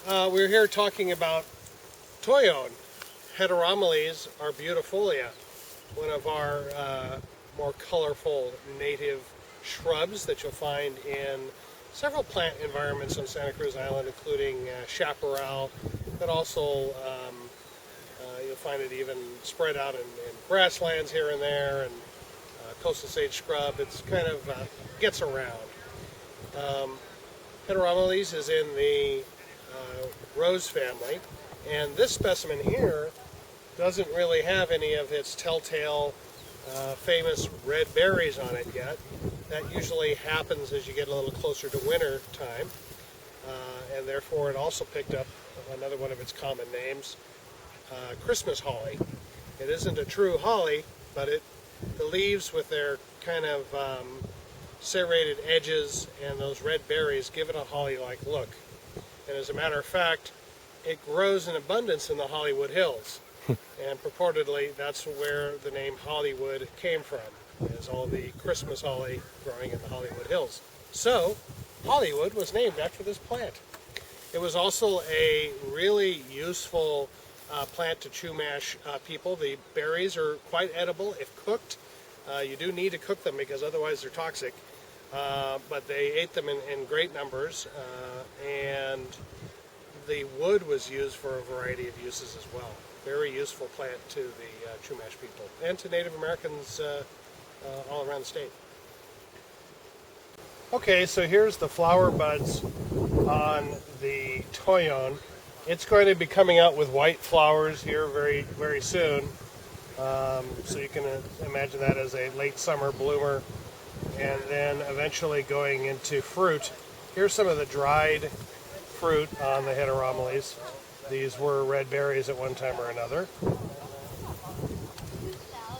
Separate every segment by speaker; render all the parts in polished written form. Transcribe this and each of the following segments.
Speaker 1: We're here talking about Toyon, heteromeles arbustifolia, one of our more colorful native shrubs that you'll find in several plant environments on Santa Cruz Island, including chaparral, but also you'll find it even spread out in grasslands here and there, and coastal sage scrub. It's kind of gets around. Heteromeles is in the rose family, and this specimen here doesn't really have any of its telltale famous red berries on it yet. That usually happens as you get a little closer to winter time, and therefore it also picked up another one of its common names, Christmas holly. It isn't a true holly, but the leaves with their kind of serrated edges and those red berries give it a holly-like look. And as a matter of fact, it grows in abundance in the Hollywood Hills. And purportedly, that's where the name Hollywood came from, is all the Christmas holly growing in the Hollywood Hills. So, Hollywood was named after this plant. It was also a really useful plant to chew mash people. The berries are quite edible if cooked. You do need to cook them because otherwise they're toxic. But they ate them in great numbers, and the wood was used for a variety of uses as well. Very useful plant to the Chumash people and to Native Americans all around the state. Okay, so here's the flower buds on the Toyon. It's going to be coming out with white flowers here very, very soon. So you can imagine that as a late summer bloomer, and then eventually going into fruit. Here's some of the dried fruit on the heteromeles. These were red berries at one time or another.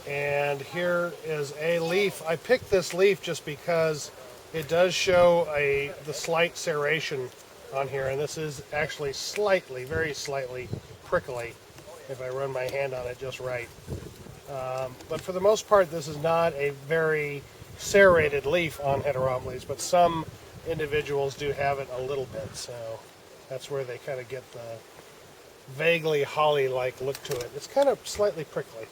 Speaker 1: And here is a leaf. I picked this leaf just because it does show the slight serration on here, and this is actually slightly, very slightly prickly if I run my hand on it just right. But for the most part, this is not a very serrated leaf on heteromeles, but some individuals do have it a little bit, so that's where they kind of get the vaguely holly-like look to it. It's kind of slightly prickly.